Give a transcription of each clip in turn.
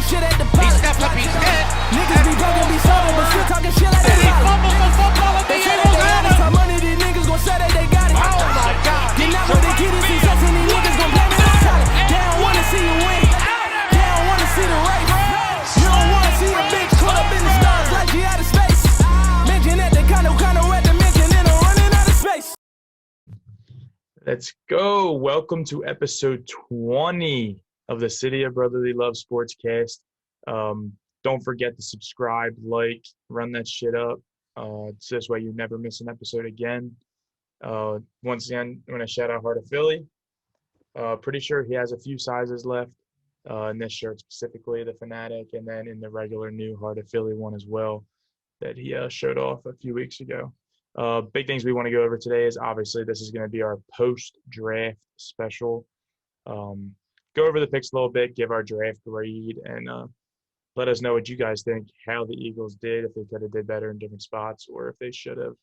shit at the pot. He stepped up, he's hit. Niggas be broken, be sober, but still talking shit like And they he got it. fumbles the football at the They say that Eagles they got end it. it. Some money, these niggas gon' say that they got it. Oh my God. You're Deep not to with the right kid to field. success, and these niggas gon' blame it on talent. They don't wanna see you win. They don't wanna see the race. You don't wanna see a bitch caught up in the stars like she out of space. Mention that they kinda at the mention and I'm running out of space. Let's go. Welcome to episode 20 of the City of Brotherly Love Sportscast. Don't forget to subscribe, like, run that shit up. So this way you never miss an episode again. Once again, I'm going to shout out Heart of Philly. Pretty sure he has a few sizes left in this shirt, specifically the Fanatic, and then in the regular new Heart of Philly one as well that he showed off a few weeks ago. Big things we want to go over today is obviously this is going to be our post-draft special. Go over the picks a little bit, give our draft grade, and let us know what you guys think, how the Eagles did, if they could have did better in different spots, or if they should have,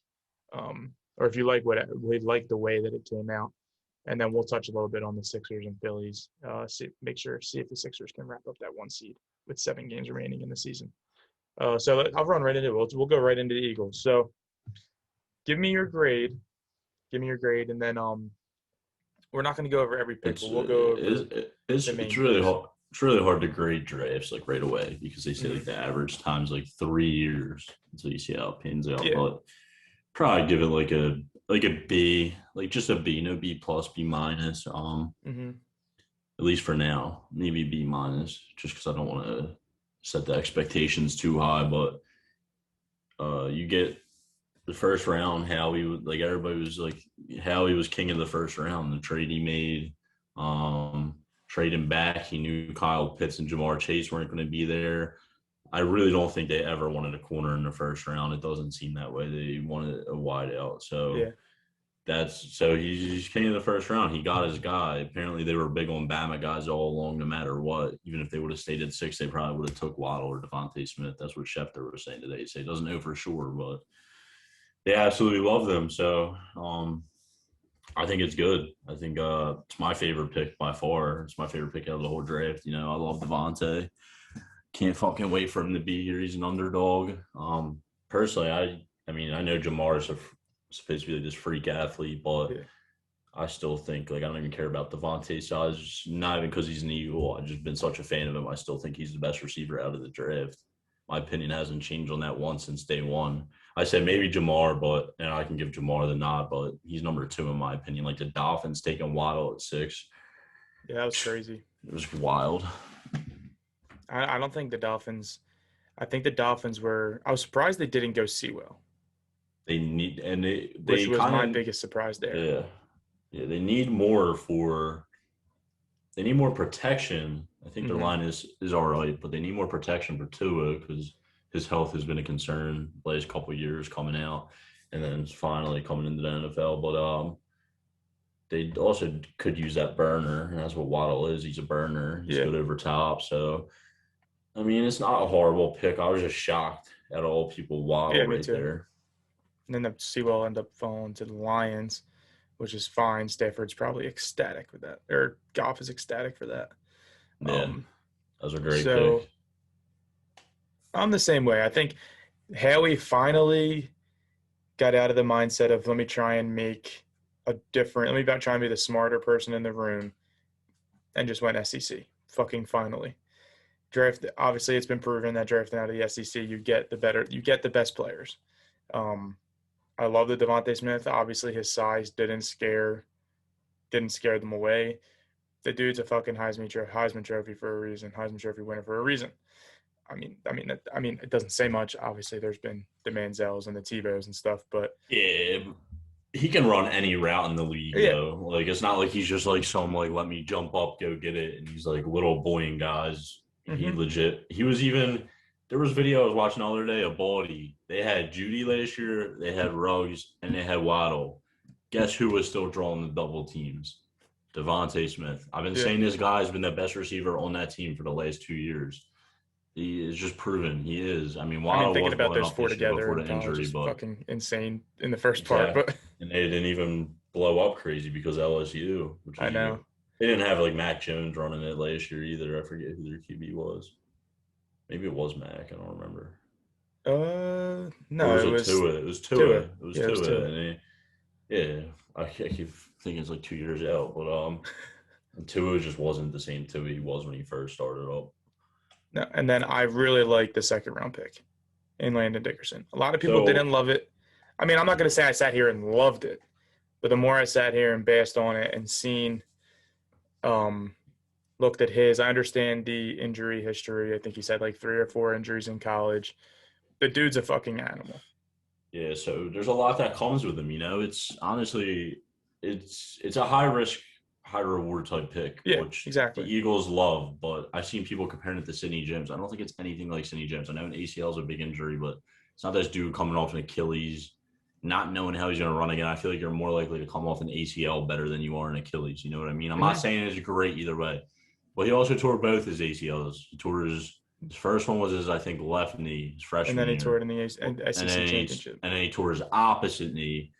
or if you like the way that it came out. And then we'll touch a little bit on the Sixers and Phillies. See if the Sixers can wrap up that 1 seed with 7 games remaining in the season. So I'll run right into it. We'll go right into the Eagles. So give me your grade, and then we're not going to go over every pick, but we'll go over it's really hard. It's really hard to grade drafts like right away because they say like the average time's like 3 years until you see how it pans out. Yeah. But probably give it like a B, like just a B, no B plus, B minus. At least for now, maybe B minus, just because I don't want to set the expectations too high. But you get the first round, Howie, like everybody was like Howie was king of the first round. The trade he made, trade him back. He knew Kyle Pitts and Jamar Chase weren't going to be there. I really don't think they ever wanted a corner in the first round. It doesn't seem that way. They wanted a wide out. So he's king of the first round. He got his guy. Apparently they were big on Bama guys all along, no matter what. Even if they would have stayed at 6, they probably would have took Waddle or Devontae Smith. That's what Schefter was saying today. He said he doesn't know for sure, but they absolutely love them. So I think it's good. I think it's my favorite pick by far. It's my favorite pick out of the whole draft. You know, I love Devontae. Can't fucking wait for him to be here. He's an underdog. Personally, I mean, I know Jamar is supposed to be like this freak athlete, but I still think, like, I don't even care about Devontae's size. Not even because he's an Eagle. I've just been such a fan of him. I still think he's the best receiver out of the draft. My opinion hasn't changed on that once since day one. I said maybe Jamar, and I can give Jamar the nod, but he's number 2 in my opinion. Like the Dolphins taking Waddle at 6. Yeah, that was crazy. It was wild. I don't think the Dolphins – I think the Dolphins were – I was surprised they didn't go Sewell. They need – and they which was my biggest surprise there. Yeah. Yeah, they need more they need more protection. I think their line is all right, but they need more protection for Tua because his health has been a concern the last couple of years coming out and then finally coming into the NFL. But they also could use that burner, and that's what Waddle is. He's a burner. He's good over top. So, I mean, it's not a horrible pick. I was just shocked at all people Waddle right there. And then the Sewell ended up falling to the Lions, which is fine. Stafford's probably ecstatic with that, or Goff is ecstatic for that. Yeah, that was a great pick. I'm the same way. I think Howie finally got out of the mindset of let me try and be the smarter person in the room, and just went SEC. Fucking finally. Draft. Obviously, it's been proven that drafting out of the SEC, you get the best players. I love the Devontae Smith. Obviously, his size didn't scare them away. The dude's a fucking Heisman Trophy for a reason. Heisman Trophy winner for a reason. I mean, it doesn't say much. Obviously, there's been the Manziels and the Tebows and stuff, but yeah, he can run any route in the league. Though, like it's not like he's just like some like let me jump up, go get it, and he's like little boying guys. He legit. He was even. There was a video I was watching the other day of Baldy. They had Judy last year, they had Ruggs, and they had Waddle. Guess who was still drawing the double teams? Devontae Smith. I've been saying this guy's been the best receiver on that team for the last 2 years. He is just proven he is. I mean, Waddle thinking about those 4 together before the injury, but fucking insane in the first part. But and they didn't even blow up crazy because LSU. Which I know they didn't have like Mac Jones running it last year either. I forget who their QB was. Maybe it was Mac. I don't remember. No, Or was it it was Tua? It was Tua. Tua. It was Yeah, it was Tua. Tua. And yeah, I keep thinking it's like 2 years out, but Tua just wasn't the same Tua he was when he first started up. No, and then I really like the second round pick in Landon Dickerson. A lot of people So didn't love it. I mean, I'm not going to say I sat here and loved it, but the more I sat here and based on it and seen, looked at his, I understand the injury history. I think he said like 3 or 4 injuries in college. The dude's a fucking animal. yeah, so there's a lot that comes with him. It's honestly, it's a high risk, high reward type pick, Yeah, which the exactly. Eagles love. But I've seen people comparing it to Sidney Jones. I don't think it's anything like Sidney Jones. I know an ACL is a big injury, but it's not this dude coming off an Achilles, not knowing how he's going to run again. I feel like you're more likely to come off an ACL better than you are an Achilles. You know what I mean? I'm not saying it's great either way, but he also tore both his ACLs. He tore his first one was his, I think, left knee his freshman And then he tore year, it in the SEC championship. and then he tore his opposite knee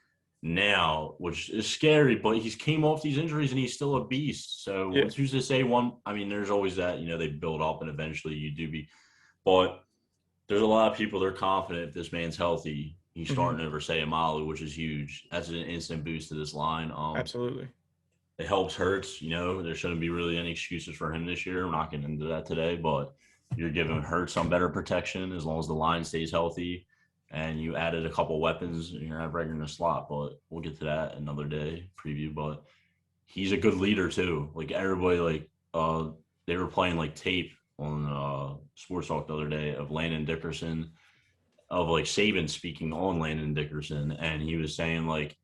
now, which is scary. But he's came off these injuries and he's still a beast. So Yeah. who's to say one? I mean, there's always that they build up and eventually you do be. But there's a lot of people they're confident if this man's healthy, he's starting over say Amalu, which is huge. That's an instant boost to this line. Absolutely. It helps Hurts. There shouldn't be really any excuses for him this year. I'm not getting into that today, but you're giving Hurts some better protection as long as the line stays healthy. And you added a couple weapons, and you're not breaking the slot. But we'll get to that another day preview. But he's a good leader too. Like everybody, they were playing like tape on Sports Talk the other day of Landon Dickerson, of like Saban speaking on Landon Dickerson, and he was saying like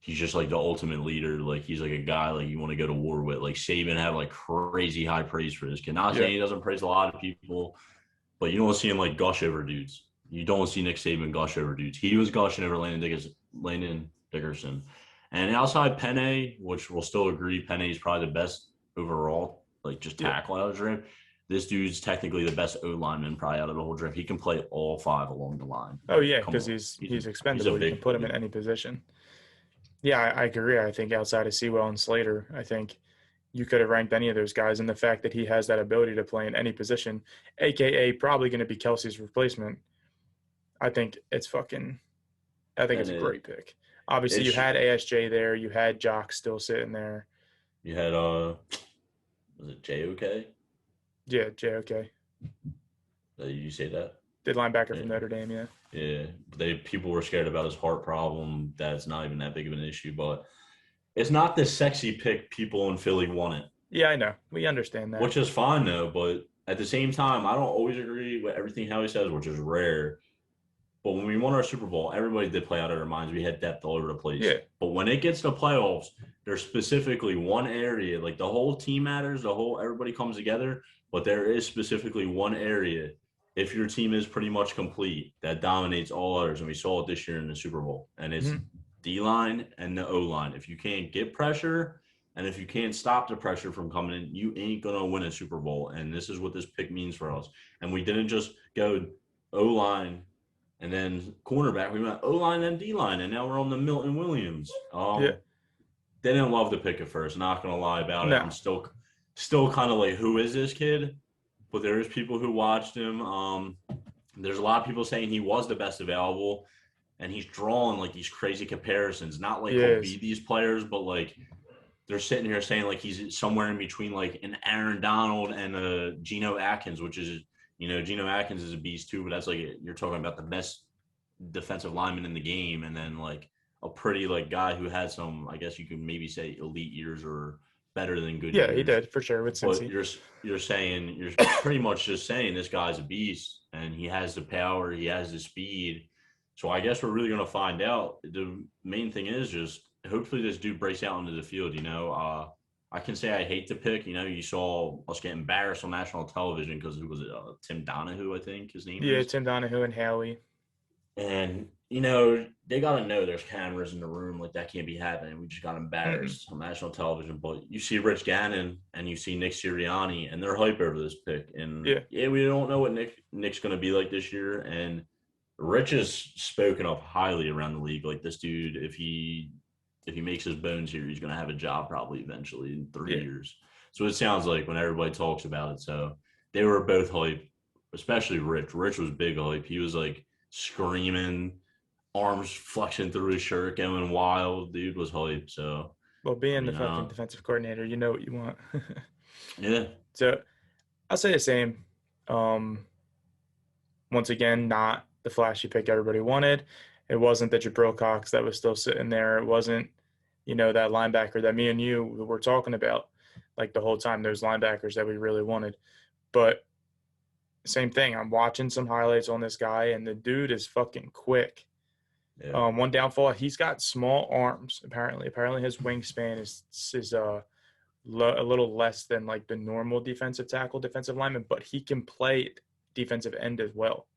he's just like the ultimate leader. Like he's like a guy like you want to go to war with. Like Saban had like crazy high praise for this kid. Not saying he doesn't praise a lot of people, but you don't see him like gush over dudes. You don't see Nick Saban gush over dudes. He was gushing over Landon Dickerson. And outside Penny, which we'll still agree, Penny is probably the best overall, like just tackle out of the draft. This dude's technically the best O lineman probably out of the whole draft. He can play all 5 along the line. Oh yeah, because he's expendable. You can put him in any position. Yeah, I agree. I think outside of Sewell and Slater, I think you could have ranked any of those guys. And the fact that he has that ability to play in any position, a.k.a. probably going to be Kelsey's replacement, I think it's a great pick. Obviously, you had ASJ there. You had Jock still sitting there. You had, was it JOK? Yeah, JOK. Did you say that? Did linebacker from Notre Dame, yeah. Yeah, people were scared about his heart problem. That's not even that big of an issue, but it's not the sexy pick people in Philly wanted. Yeah, I know. We understand that. Which is fine, though, but at the same time, I don't always agree with everything Howie says, which is rare. But when we won our Super Bowl, everybody did play out of their minds. We had depth all over the place. Yeah. But when it gets to playoffs, there's specifically one area, like the whole team matters, everybody comes together, but there is specifically one area, if your team is pretty much complete, that dominates all others. And we saw it this year in the Super Bowl. And it's D-line and the O-line. If you can't get pressure and if you can't stop the pressure from coming in, you ain't going to win a Super Bowl. And this is what this pick means for us. And we didn't just go O-line and then cornerback. We went O-line and D-line, and now we're on the Milton Williams. They didn't love the pick at first, not going to lie about it. I'm still kind of like, who is this kid? But there is people who watched him. There's a lot of people saying he was the best available, and he's drawing like these crazy comparisons. Not like he'll be these players, but like they're sitting here saying like he's somewhere in between like an Aaron Donald and a Geno Atkins, which is, Geno Atkins is a beast too, but that's like you're talking about the best defensive lineman in the game, and then like a pretty like guy who had some, I guess you could maybe say elite years or better than good years. Yeah, he did for sure with Cincy. But you're pretty much just saying this guy's a beast and he has the power, he has the speed. So I guess we're really going to find out. The main thing is just hopefully this dude breaks out into the field. I can say I hate the pick. You saw us get embarrassed on national television because who was it? Tim Donahue, I think his name is. Yeah, Tim Donahue and Howie. And, they got to know there's cameras in the room. Like, that can't be happening. We just got embarrassed on national television. But you see Rich Gannon and you see Nick Sirianni, and they're hype over this pick. And, we don't know what Nick's going to be like this year. And Rich has spoken up highly around the league. Like, this dude, if he makes his bones here, he's going to have a job probably eventually in 3 years. So it sounds like when everybody talks about it. So they were both hype. especially Rich. Rich was big hype. He was like screaming, arms flexing through his shirt, going wild. Dude was hype. So Well, I being the mean, fucking defensive coordinator, you know what you want. yeah, So I'll say the same. Um, Once again, not the flashy pick everybody wanted. It wasn't the Jabril Cox that was still sitting there. It wasn't, that linebacker that me and you were talking about like the whole time, those linebackers that we really wanted. But same thing. I'm watching some highlights on this guy, and the dude is fucking quick. yeah. One downfall, he's got small arms. Apparently, his wingspan is a little less than like the normal defensive lineman, but he can play defensive end as well.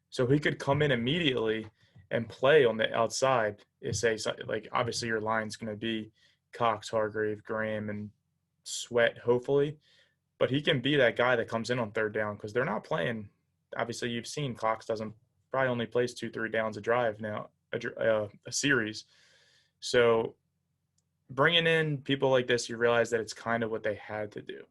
So he could come in immediately and play on the outside. Say like obviously your line's going to be Cox, Hargrave, Graham, and Sweat, hopefully, but he can be that guy that comes in on third down because they're not playing. Obviously, you've seen Cox doesn't probably only plays 2-3 downs a drive now, a series. So bringing in people like this, you realize that it's kind of what they had to do.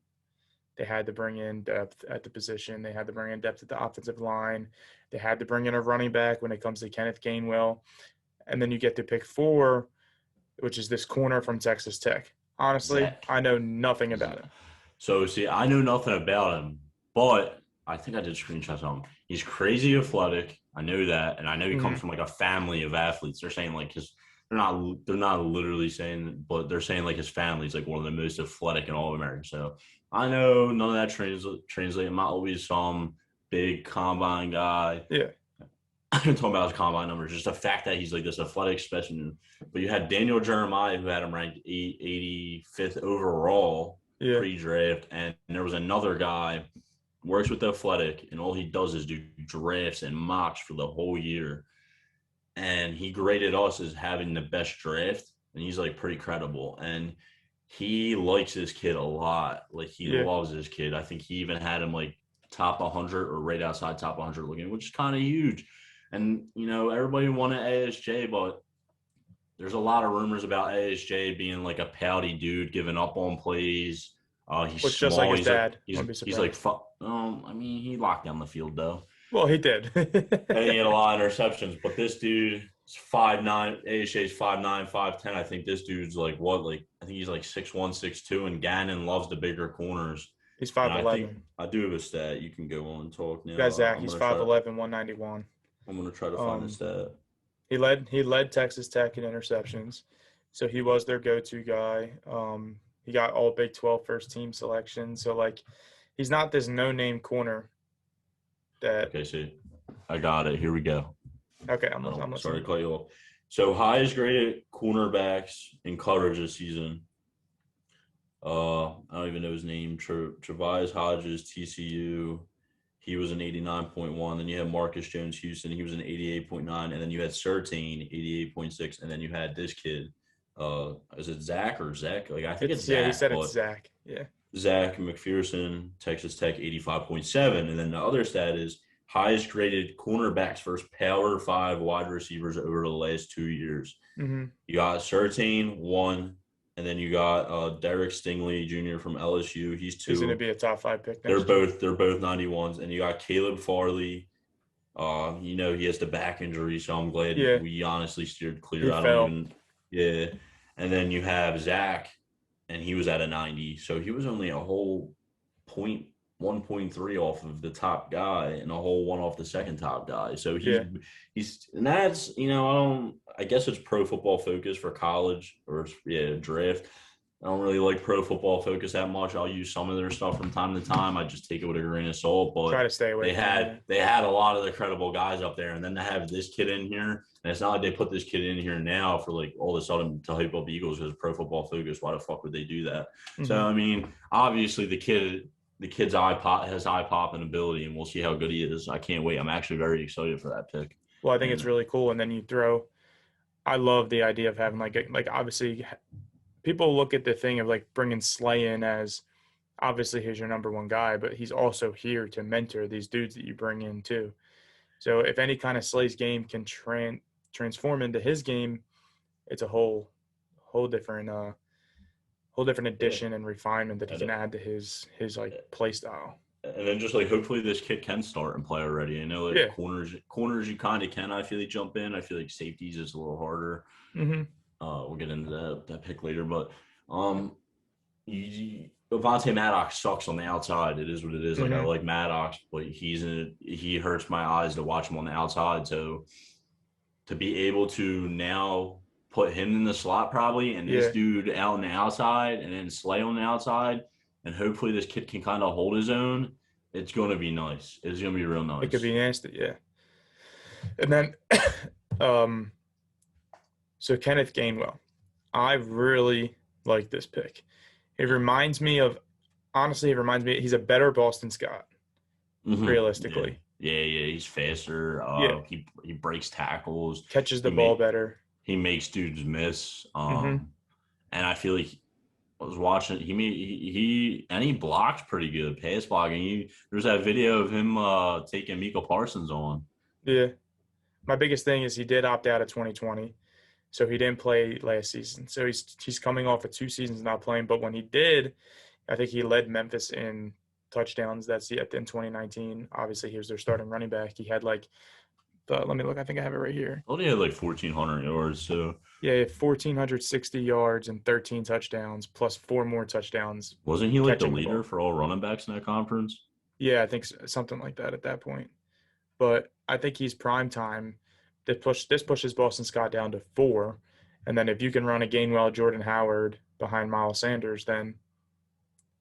They had to bring in depth at the position. They had to bring in depth at the offensive line. They had to bring in a running back when it comes to Kenneth Gainwell. And then you get to pick 4, which is this corner from Texas Tech. Honestly, Zach. I know nothing about him. So see, I know nothing about him, but I think I did screenshots of him. He's crazy athletic. I know that, and I know he comes from like a family of athletes. They're saying like they're not literally saying, but they're saying like his family's like one of the most athletic in all of America. So I know none of that translate. I'm not always some big combine guy. Yeah. I'm talking about his combine numbers, just the fact that he's like this athletic specimen. But you had Daniel Jeremiah, who had him ranked 85th overall pre-draft, and there was another guy works with the athletic, and all he does is do drafts and mocks for the whole year. And he graded us as having the best draft, and he's like pretty credible. And he likes this kid a lot. Like he loves this kid. I think he even had him like top 100 or right outside top 100 looking, which is kind of huge. And, everybody wanted ASJ, but there's a lot of rumors about ASJ being like a pouty dude, giving up on plays. He's Which small. just like his he's dad. He's like, he locked down the field, though. Well, he did. And he had a lot of interceptions, but this dude is 5'9", ASJ's 5'9", 5'10". I think this dude's like, I think he's like 6'1", 6'2", and Gannon loves the bigger corners. He's 5'11". I do have a stat. You can go on and talk now. You got Zach. He's 5'11", 191. I'm going to try to find the stat. He led Texas Tech in interceptions, so he was their go-to guy. He got all Big 12 first team selection, so like he's not this no-name corner. Okay, see, I got it. Here we go. Okay, I'm sorry to cut you off. So highest graded cornerbacks in coverage this season. I don't even know his name. Travius Hodges, TCU. He was an 89.1. Then you had Marcus Jones, Houston. He was an 88.9. And then you had Surtain, 88.6. And then you had this kid. Is it Zach or Zach? Like I think it's Zach. Yeah, he said it's Zach. Yeah. Zach McPherson, Texas Tech, 85.7. And then the other stat is highest graded cornerbacks versus Power 5 wide receivers over the last 2 years. Mm-hmm. You got Surtain, 1. And then you got Derek Stingley Jr. from LSU. He's 2. He's going to be a top 5 pick. They're both 91s. And you got Caleb Farley. He has the back injury, so I'm glad we honestly steered clear. And then you have Zach, and he was at a 90. So he was only a whole 1.3 off of the top guy and a whole 1 off the second top guy. So he's and that's I guess it's Pro Football Focus for college or draft. I don't really like Pro Football Focus that much. I'll use some of their stuff from time to time. I just take it with a grain of salt. But try to stay away. They had a lot of the credible guys up there, and then to have this kid in here, and it's not like they put this kid in here now for like all of a sudden to hype up the Eagles because Pro Football Focus. Why the fuck would they do that? Mm-hmm. So I mean, obviously the kid's has eye popping ability, and we'll see how good he is. I can't wait. I'm actually very excited for that pick. Well, I think it's really cool. And then you throw. I love the idea of having like obviously. People look at the thing of like bringing Slay in as obviously he's your number 1 guy, but he's also here to mentor these dudes that you bring in too. So if any kind of Slay's game can transform into his game, it's a whole different addition and refinement that he can add to his like play style. and then just like hopefully this kid can start and play already. I know like Yeah. corners you kind of can. I feel like jump in. I feel like safeties is a little harder. Mm-hmm. We'll get into that pick later, but Avonte Maddox sucks on the outside. It is what it is. Like I Mm-hmm. like Maddox, but he hurts my eyes to watch him on the outside. So to be able to now put him in the slot probably and this Yeah. dude out on the outside and then Slay on the outside and hopefully this kid can kind of hold his own, it's going to be nice. It's going to be real nice. It could be nasty, yeah. And then, so Kenneth Gainwell, I really like this pick. It reminds me of, honestly, he's a better Boston Scott, realistically. Yeah, he's faster. Yeah. He breaks tackles. Catches the ball better. He makes dudes miss. Mm-hmm. And I feel like I was watching. He blocks pretty good, pass blocking. There's that video of him taking Mika Parsons on. Yeah. My biggest thing is he did opt out of 2020, so he didn't play last season. So he's coming off of 2 seasons not playing. But when he did, I think he led Memphis in touchdowns. That's in 2019. Obviously, he was their starting running back. He had let me look. I think I have it right here. I thought he had like 1,400 yards. So yeah, he had 1,460 yards and 13 touchdowns, plus 4 more touchdowns. Wasn't he like the leader for all running backs in that conference? Yeah, I think something like that at that point. But I think he's prime time. This pushes Boston Scott down to 4, and then if you can run a Gainwell, Jordan Howard behind Miles Sanders, then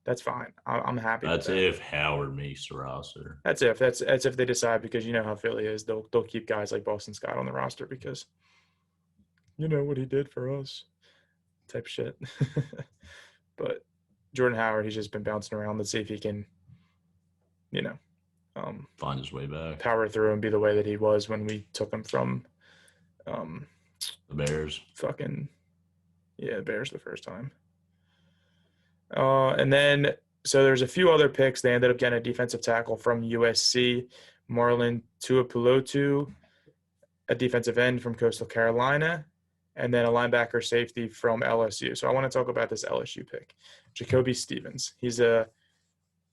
that's fine. I'm happy. That's with that. if Howard makes the roster. That's if they decide, because you know how Philly is. They'll keep guys like Boston Scott on the roster because you know what he did for us, type shit. But Jordan Howard, he's just been bouncing around. Let's see if he can, Find his way back. Power through and be the way that he was when we took him from the Bears. The Bears the first time. And then, so there's a few other picks. They ended up getting a defensive tackle from USC, Marlon Tuipulotu, a defensive end from Coastal Carolina, and then a linebacker safety from LSU. So I want to talk about this LSU pick, Jacoby Stevens. He's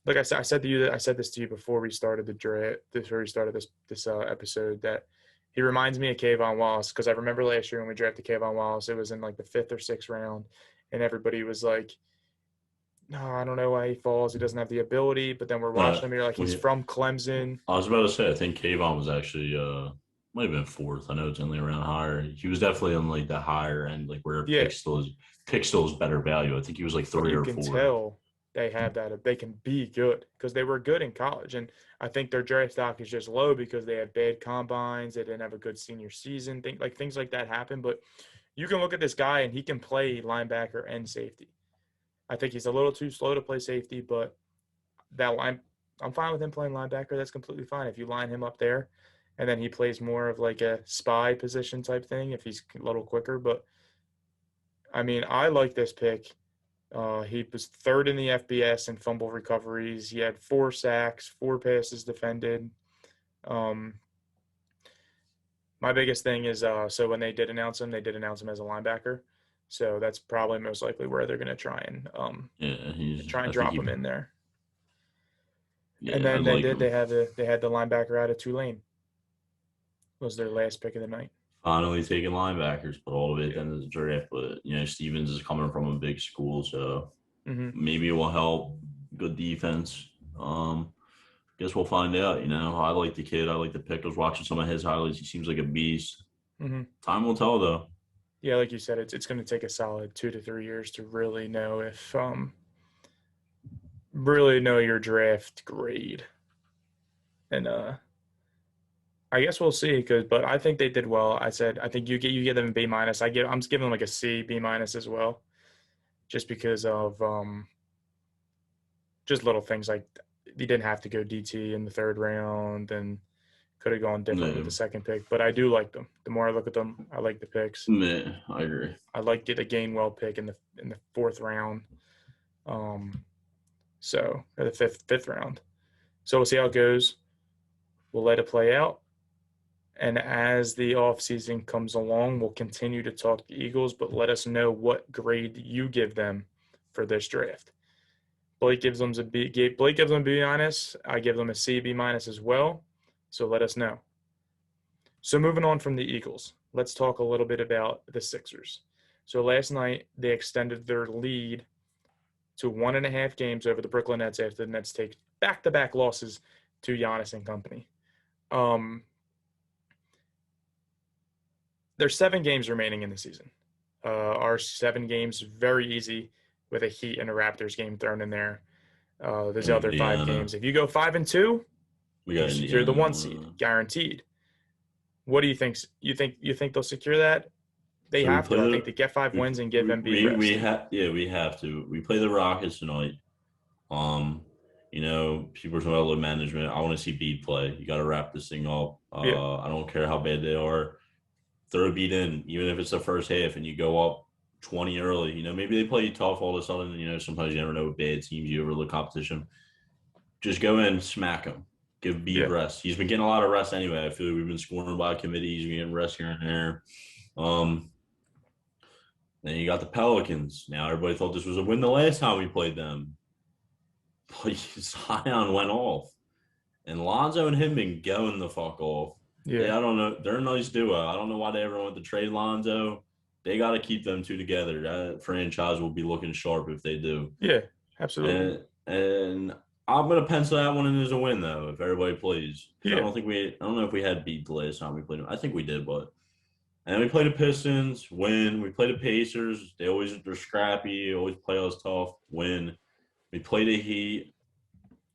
like I said this to you before we started the draft. Before we started this episode, that he reminds me of Kayvon Wallace, because I remember last year when we drafted Kayvon Wallace, it was in like the 5th or 6th round, and everybody was like, "No, I don't know why he falls. He doesn't have the ability." But then we're watching him. You're like, he's from Clemson. I was about to say, I think Kayvon was actually might have been 4th. I know it's only around higher. He was definitely on like the higher end, like where pick still is better value. I think he was like 3 or 4. You can tell they have that. They can be good because they were good in college. And I think their draft stock is just low because they had bad combines. They didn't have a good senior season. Things like that happen. But you can look at this guy and he can play linebacker and safety. I think he's a little too slow to play safety, but I'm fine with him playing linebacker. That's completely fine. If you line him up there and then he plays more of like a spy position type thing, if he's a little quicker. But I mean, I like this pick. He was 3rd in the FBS in fumble recoveries. He had 4 sacks, 4 passes defended. My biggest thing is, so when they did announce him as a linebacker. So that's probably most likely where they're going to try and drop him in there. Yeah, and then they had the linebacker out of Tulane. Was their last pick of the night. Finally taking linebackers, but all of it in the draft. But Stevens is coming from a big school, so maybe it will help. Good defense. Guess we'll find out. I like the kid. I like the pick. I was watching some of his highlights. He seems like a beast. Mm-hmm. Time will tell, though. Yeah, like you said, it's going to take a solid 2 to 3 years to really know your draft grade. And I guess we'll see. But I think they did well. I think you get them a B-. I'm giving them like a C, B- as well, just because of just little things like you didn't have to go DT in the 3rd round and could have gone different with the 2nd pick. But I do like them. The more I look at them, I like the picks. Yeah, I agree. I like the Gainwell pick in the 4th round. So or the 5th round. So we'll see how it goes. We'll let it play out. And as the offseason comes along, we'll continue to talk the Eagles, but let us know what grade you give them for this draft. Blake gives them a B. Blake gives them a B minus. I give them a C, B minus as well. So let us know. So moving on from the Eagles, let's talk a little bit about the Sixers. So last night they extended their lead to 1.5 games over the Brooklyn Nets after the Nets take back-to-back losses to Giannis and company. There's 7 games remaining in the season. Our 7 games very easy with a Heat and a Raptors game thrown in there. There's other 5 games. If you go 5-2, you secure the 1 seed, guaranteed. What do you think? You think they'll secure that? They have to. I think to get 5 wins and give Embiid rest. We have to. We play the Rockets tonight. People are talking about load management. I want to see Beat play. You got to wrap this thing up. I don't care how bad they are. Throw a beat in, even if it's the first half, and you go up 20 early. Maybe they play you tough all of a sudden. Sometimes you never know with bad teams. You overlook competition. Just go in, smack them. Give Beat rest. He's been getting a lot of rest anyway. I feel like we've been scoring by committee. He's been getting rest here and there. Then you got the Pelicans. Now everybody thought this was a win the last time we played them. But Zion went off. And Lonzo and him been going the fuck off. Yeah, I don't know. They're a nice duo. I don't know why they ever went to trade Lonzo. They got to keep them two together. That franchise will be looking sharp if they do. Yeah, absolutely. And I'm gonna pencil that one in as a win though, if everybody plays. Yeah. I don't know if we had beat the last time we played them. I think we did, but and we played the Pistons, win. We played the Pacers. They're scrappy, always play us tough, win. We played the Heat.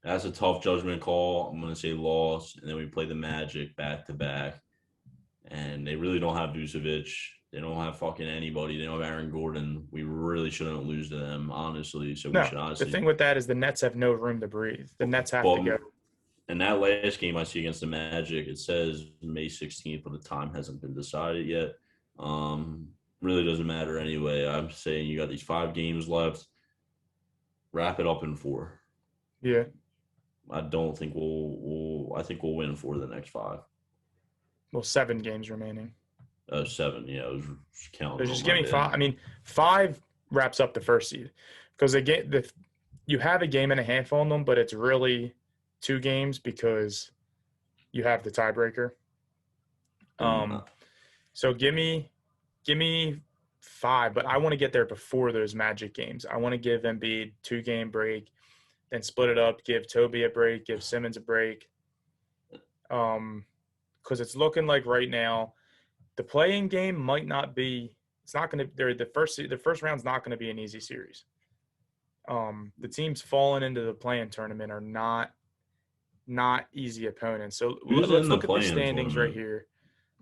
That's a tough judgment call. I'm going to say loss. And then we play the Magic back-to-back. And they really don't have Vucevic. They don't have fucking anybody. They don't have Aaron Gordon. We really shouldn't lose to them, honestly. So we should honestly. The thing with that is the Nets have no room to breathe. The Nets have to go. In that last game I see against the Magic, it says May 16th, but the time hasn't been decided yet. Really doesn't matter anyway. I'm saying you got these 5 games left. Wrap it up in 4. Yeah. I don't think I think we'll win 4 of the next 5. Well, 7 games remaining. 7, yeah. I was counting. So just give me 5. I mean, 5 wraps up the first seed because you have a game and a half on them, but it's really 2 games because you have the tiebreaker. So give me 5, but I want to get there before those Magic games. I want to give Embiid 2-game break, then split it up, give Toby a break, give Simmons a break. Because it's looking like right now the play-in game might not be – it's not going to – the first round's not going to be an easy series. The teams falling into the play-in tournament are not easy opponents. So let's look at the standings right here.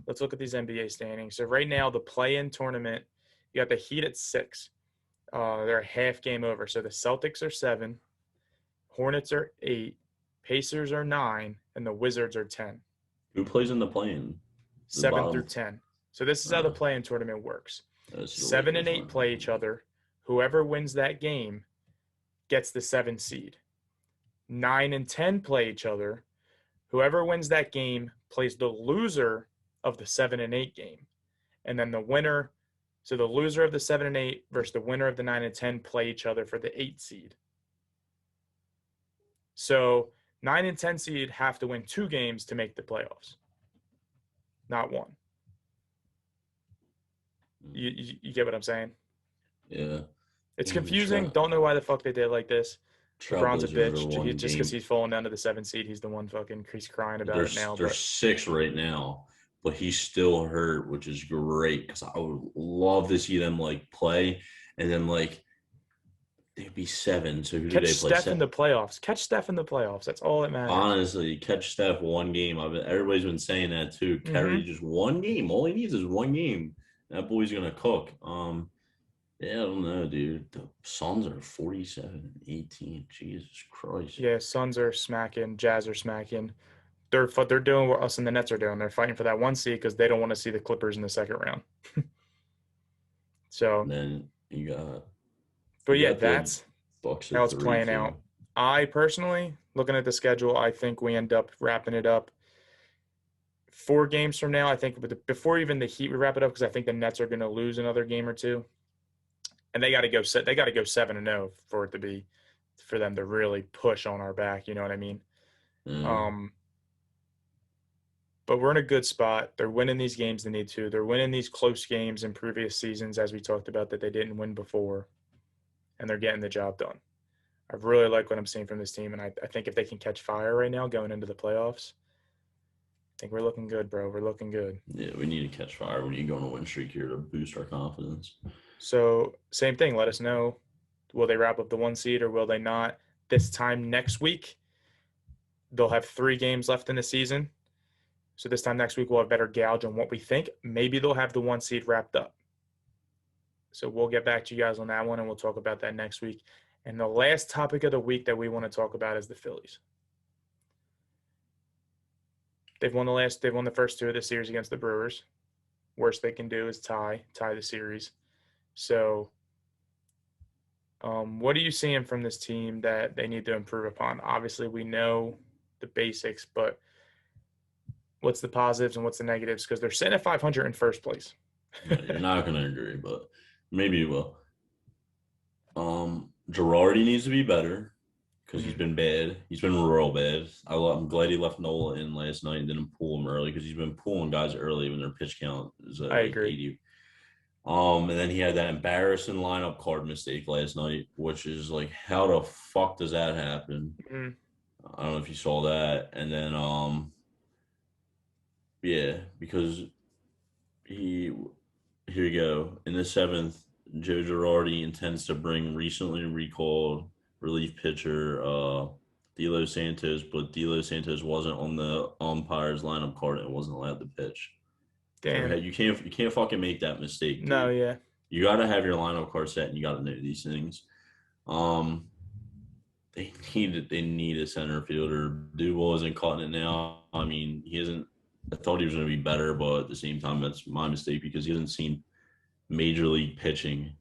Let's look at these NBA standings. So right now the play-in tournament, you got the Heat at 6. They're a half game over. So the Celtics are 7, Hornets are 8, Pacers are 9, and the Wizards are 10. Who plays in the play-in? 7 through 10. So this is how the play-in tournament works. 7 and 8 play each other. Whoever wins that game gets the 7 seed. 9 and 10 play each other. Whoever wins that game plays the loser of the 7 and 8 game. And then the winner, so the loser of the 7 and 8 versus the winner of the 9 and 10 play each other for the 8 seed. So 9 and 10 seed have to win 2 games to make the playoffs, not 1. You get what I'm saying? Yeah. It's confusing. Don't know why the fuck they did it like this. LeBron's a bitch. Just because he's falling down to the 7 seed, he's the one fucking he's crying about it now. They're 6 right now, but he's still hurt, which is great because I would love to see them play, and then they'd be 7. So who do they play? Catch Steph in the playoffs. Catch Steph in the playoffs. That's all that matters. Honestly, catch Steph 1 game. Everybody's been saying that too. Curry just 1 game. All he needs is 1 game. That boy's gonna cook. Yeah, I don't know, dude. The Suns are 47-18. Jesus Christ. Yeah, Suns are smacking. Jazz are smacking. They're doing what us and the Nets are doing. They're fighting for that 1 seed because they don't want to see the Clippers in the second round. So. And then you got. But yeah, that's how it's playing out. I personally, looking at the schedule, I think we end up wrapping it up 4 games from now. I think before even the Heat, we wrap it up because I think the Nets are going to lose another game or 2. And they got to go 7-0 for it to be for them to really push on our back. You know what I mean? Yeah. But we're in a good spot. They're winning these games they need to. They're winning these close games in previous seasons, as we talked about, that they didn't win before, and they're getting the job done. I really like what I'm seeing from this team, and I think if they can catch fire right now going into the playoffs, I think we're looking good, bro. We're looking good. Yeah, we need to catch fire. We need to go on a win streak here to boost our confidence. So, same thing. Let us know. Will they wrap up the 1 seed or will they not? This time next week, they'll have 3 games left in the season. So this time next week, we'll have better gauge on what we think. Maybe they'll have the 1 seed wrapped up. So we'll get back to you guys on that one, and we'll talk about that next week. And the last topic of the week that we want to talk about is the Phillies. They've won the first 2 of the series against the Brewers. Worst they can do is tie the series. So what are you seeing from this team that they need to improve upon? Obviously, we know the basics, but what's the positives and what's the negatives? Because they're sitting at 500 in first place. Yeah, you're not going to agree, but maybe you will. Girardi needs to be better because he's been bad. He's been real bad. I'm glad he left Nola in last night and didn't pull him early because he's been pulling guys early when their pitch count is at I like agree. 80. And then he had that embarrassing lineup card mistake last night, which is like, how the fuck does that happen? Mm-hmm. I don't know if you saw that. And then, yeah, because here you go. In the 7th, Joe Girardi intends to bring recently recalled relief pitcher Delo Santos, but Delo Santos wasn't on the umpire's lineup card and wasn't allowed to pitch. Damn. So, you can't fucking make that mistake. Dude. No, yeah. You got to have your lineup card set, and you got to know these things. They need a center fielder. Duval isn't cutting it now. I mean, he isn't. I thought he was going to be better, but at the same time, that's my mistake because he hasn't seen major league pitching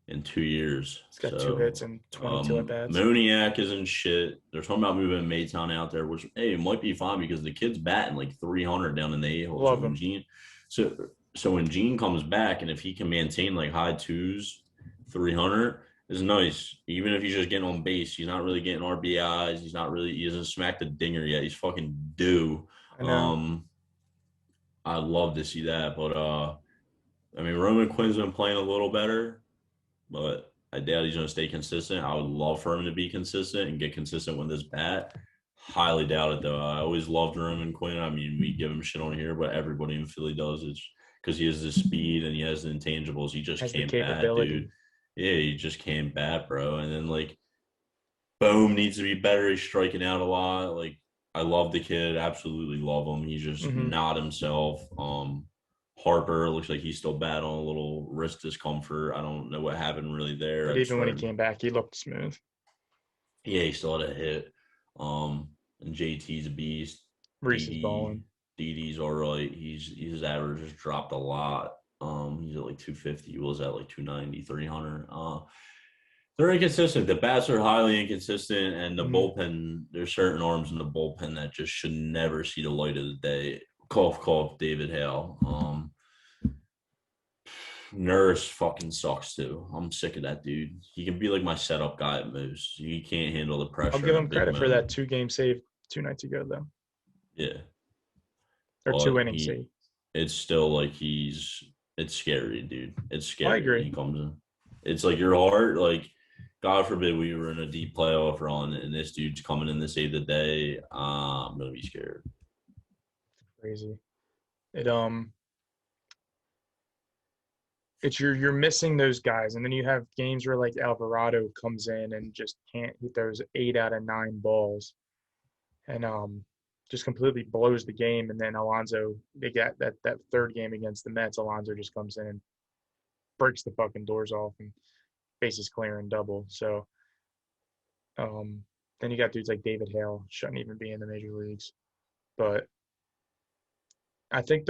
in 2 years. He's got 2 hits and 22 at bats. Moniak isn't shit. They're talking about moving Maytown out there, which hey, it might be fine because the kid's batting like 300 down in the A-hole. Love him. So when Gene comes back and if he can maintain like high 2s, 300 is nice. Even if he's just getting on base, he's not really getting RBIs. He hasn't smacked a dinger yet. He's fucking due. I know. I'd love to see that, but I mean, Roman Quinn's been playing a little better, but I doubt he's going to stay consistent. I would love for him to be consistent and get consistent with his bat. Highly doubt it, though. I always loved Roman Quinn. I mean, we give him shit on here, but everybody in Philly does. It's because he has the speed and he has the intangibles. He just can't bat, dude. Yeah, he just can't bat, bro. And then, like, Bohm needs to be better. He's striking out a lot. Like, I love the kid. Absolutely love him. He's just not himself. Harper looks like he's still battling a little wrist discomfort. I don't know what happened really there. But even when he came back, he looked smooth. Yeah, he still had a hit. And JT's a beast. Reese is balling. DD's all right. His average has dropped a lot. He's at like 250. He was at like 290, 300. They're inconsistent. The bats are highly inconsistent, and the bullpen, there's certain arms in the bullpen that just should never see the light of the day. Cough, cough, David Hale. Nurse fucking sucks too. I'm sick of that dude. He can be like my setup guy at most. He can't handle the pressure. I'll give him credit for that 2-game save 2 nights ago, though. Yeah. Or 2-inning save. It's still like it's scary, dude. It's scary. I agree. He comes in. It's like your heart, like, God forbid we were in a deep playoff run and this dude's coming in to save the day. I'm going to be scared. Crazy. It's you're missing those guys, and then you have games where like Alvarado comes in and just can't hit those 8 out of 9 balls, and just completely blows the game. And then Alonso, they got that 3rd game against the Mets. Alonso just comes in and breaks the fucking doors off and bases clear and double. So then you got dudes like David Hale shouldn't even be in the major leagues, but I think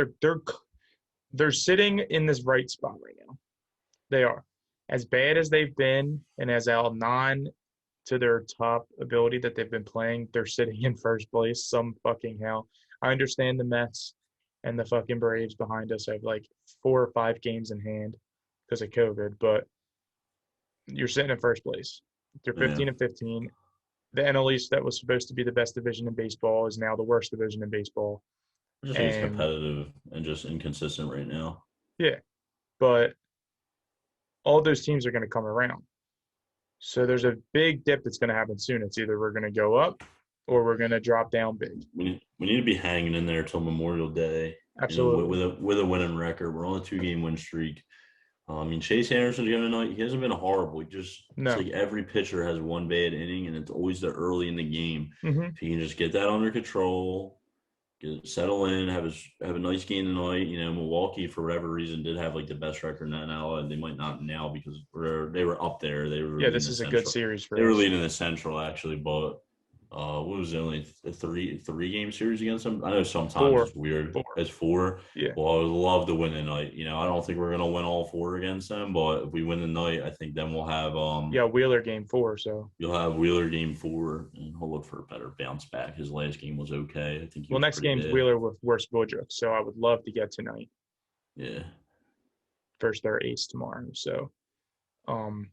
they're sitting in this right spot right now. They are. As bad as they've been and as non to their top ability that they've been playing, they're sitting in first place. Some fucking hell. I understand the Mets and the fucking Braves behind us have like 4 or 5 games in hand because of COVID, but you're sitting in first place. They're 15-15. The NL East, that was supposed to be the best division in baseball, is now the worst division in baseball. I just think it's competitive and just inconsistent right now. Yeah, but all those teams are going to come around. So there's a big dip that's going to happen soon. It's either we're going to go up or we're going to drop down big. We need to be hanging in there till Memorial Day. Absolutely. You know, with a winning record. We're on a 2-game win streak. I mean, Chase Anderson's going tonight. He hasn't been horrible. It's like every pitcher has one bad inning, and it's always the early in the game. Mm-hmm. If he can just get that under control, settle in, have a nice game tonight. You know, Milwaukee, for whatever reason, did have like the best record in that now, and they might not now because they were up there. They were this is a good series for us. They were leading the Central actually, but what was it, only a three-game series against them? I know sometimes it's weird. It's 4. Yeah. Well, I would love to win tonight. You know, I don't think we're gonna win all 4 against them, but if we win tonight, I think then we'll have Wheeler game 4. So you'll have Wheeler game 4, and he'll look for a better bounce back. His last game was okay. I think. Next game's Wheeler with worse Woodruff, so I would love to get tonight. Yeah. First, their ace tomorrow. So, I'm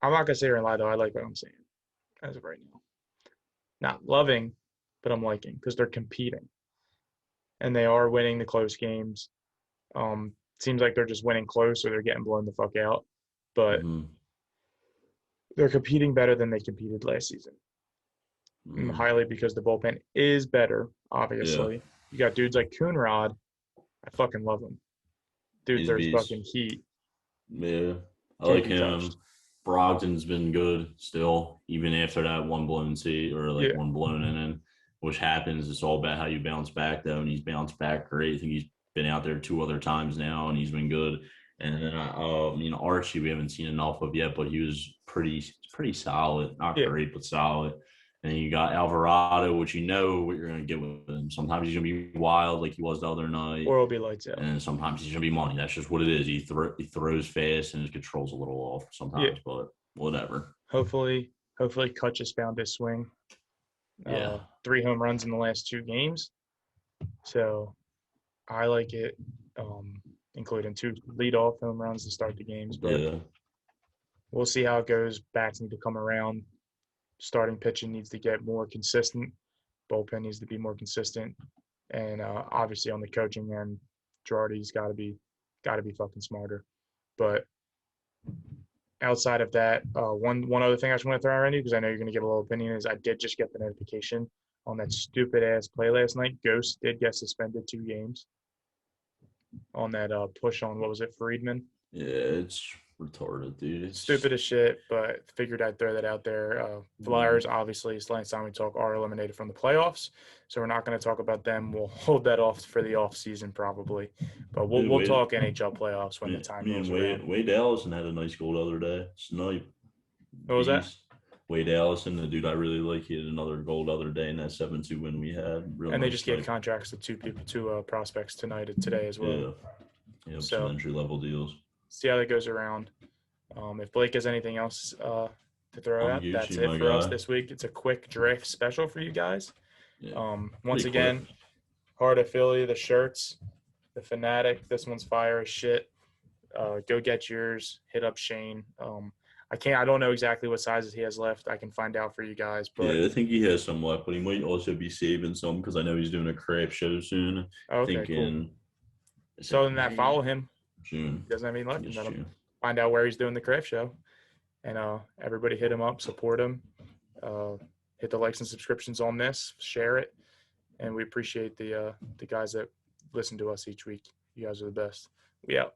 not gonna sit here and lie though. I like what I'm saying as of right now. Not loving, but I'm liking because they're competing. And they are winning the close games. Seems like they're just winning close or they're getting blown the fuck out. But they're competing better than they competed last season. Highly because the bullpen is better, obviously. Yeah. You got dudes like Coonrod. I fucking love him. Dude, there's fucking heat. Yeah. I like him. Touched. Brogdon's been good still, even after that one blown one blown inning, which happens. It's all about how you bounce back, though, and he's bounced back great. I think he's been out there 2 other times now, and he's been good. And then, Archie, we haven't seen enough of yet, but he was pretty solid. Not great, but solid. And then you got Alvarado, which you know what you're going to get with him. Sometimes he's going to be wild like he was the other night. Or he'll be lights out. And sometimes he's going to be money. That's just what it is. He throws fast and his control's a little off sometimes, but whatever. Hopefully Kutch has found his swing. 3 home runs in the last 2 games. So I like it, including 2 leadoff home runs to start the games. But we'll see how it goes. Bats need to come around. Starting pitching needs to get more consistent. Bullpen needs to be more consistent. And obviously on the coaching end, Girardi's got to be fucking smarter. But outside of that, one other thing I just want to throw around you because I know you're going to give a little opinion is I did just get the notification on that stupid ass play last night. Ghost did get suspended 2 games on that push on what was it, Friedman? Yeah, it's retarded, dude. It's stupid as shit, but figured I'd throw that out there. Flyers, obviously, it's the last time we talk, are eliminated from the playoffs, so we're not going to talk about them. We'll hold that off for the off season probably, but we'll talk NHL playoffs when the time comes around. Wade Allison had a nice goal the other day. Snipe. What was that? Wade Allison, the dude I really like, he had another goal the other day in that 7-2 win we had. And they just gave contracts to 2 prospects today as well. Yeah, so some entry-level deals. See how that goes around. If Blake has anything else to throw out, that's it for us this week. It's a quick draft special for you guys. Yeah, once again, Heart of Philly, the shirts, the Fanatic. This one's fire as shit. Go get yours. Hit up Shane. I don't know exactly what sizes he has left. I can find out for you guys. But yeah, I think he has some left, but he might also be saving some because I know he's doing a craft show soon. Okay, cool. So then that follow him. June. He doesn't have any left. Let him find out where he's doing the craft show. And everybody hit him up, support him. Hit the likes and subscriptions on this, share it. And we appreciate the guys that listen to us each week. You guys are the best. We out.